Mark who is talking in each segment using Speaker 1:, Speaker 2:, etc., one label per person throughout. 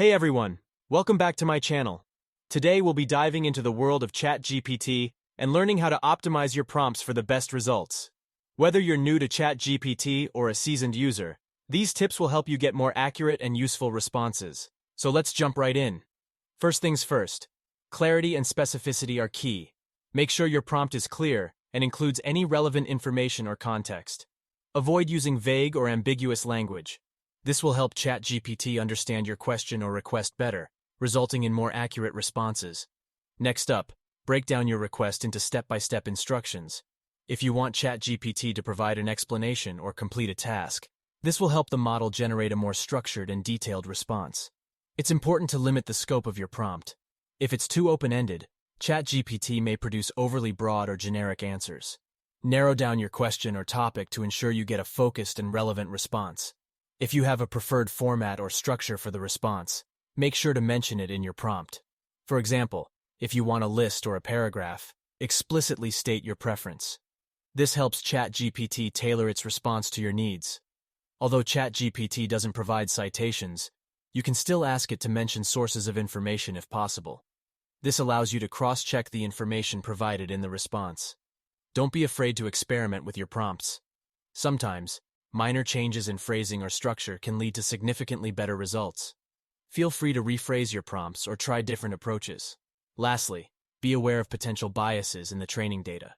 Speaker 1: Hey everyone, welcome back to my channel. Today we'll be diving into the world of ChatGPT and learning how to optimize your prompts for the best results. Whether you're new to ChatGPT or a seasoned user, these tips will help you get more accurate and useful responses. So let's jump right in. First things first, clarity and specificity are key. Make sure your prompt is clear and includes any relevant information or context. Avoid using vague or ambiguous language. This will help ChatGPT understand your question or request better, resulting in more accurate responses. Next up, break down your request into step-by-step instructions. If you want ChatGPT to provide an explanation or complete a task, this will help the model generate a more structured and detailed response. It's important to limit the scope of your prompt. If it's too open-ended, ChatGPT may produce overly broad or generic answers. Narrow down your question or topic to ensure you get a focused and relevant response. If you have a preferred format or structure for the response, make sure to mention it in your prompt. For example, if you want a list or a paragraph, explicitly state your preference. This helps ChatGPT tailor its response to your needs. Although ChatGPT doesn't provide citations, you can still ask it to mention sources of information if possible. This allows you to cross-check the information provided in the response. Don't be afraid to experiment with your prompts. Sometimes, minor changes in phrasing or structure can lead to significantly better results. Feel free to rephrase your prompts or try different approaches. Lastly, be aware of potential biases in the training data.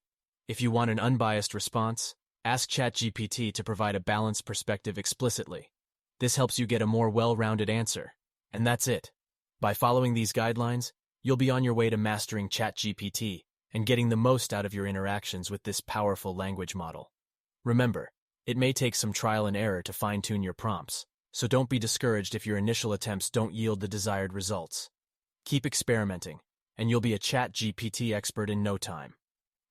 Speaker 1: If you want an unbiased response, ask ChatGPT to provide a balanced perspective explicitly. This helps you get a more well-rounded answer. And that's it. By following these guidelines, you'll be on your way to mastering ChatGPT and getting the most out of your interactions with this powerful language model. Remember, it may take some trial and error to fine-tune your prompts, so don't be discouraged if your initial attempts don't yield the desired results. Keep experimenting, and you'll be a ChatGPT expert in no time.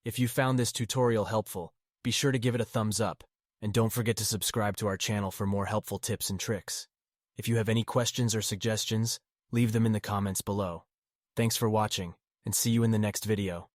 Speaker 1: If you found this tutorial helpful, be sure to give it a thumbs up, and don't forget to subscribe to our channel for more helpful tips and tricks. If you have any questions or suggestions, leave them in the comments below. Thanks for watching, and see you in the next video.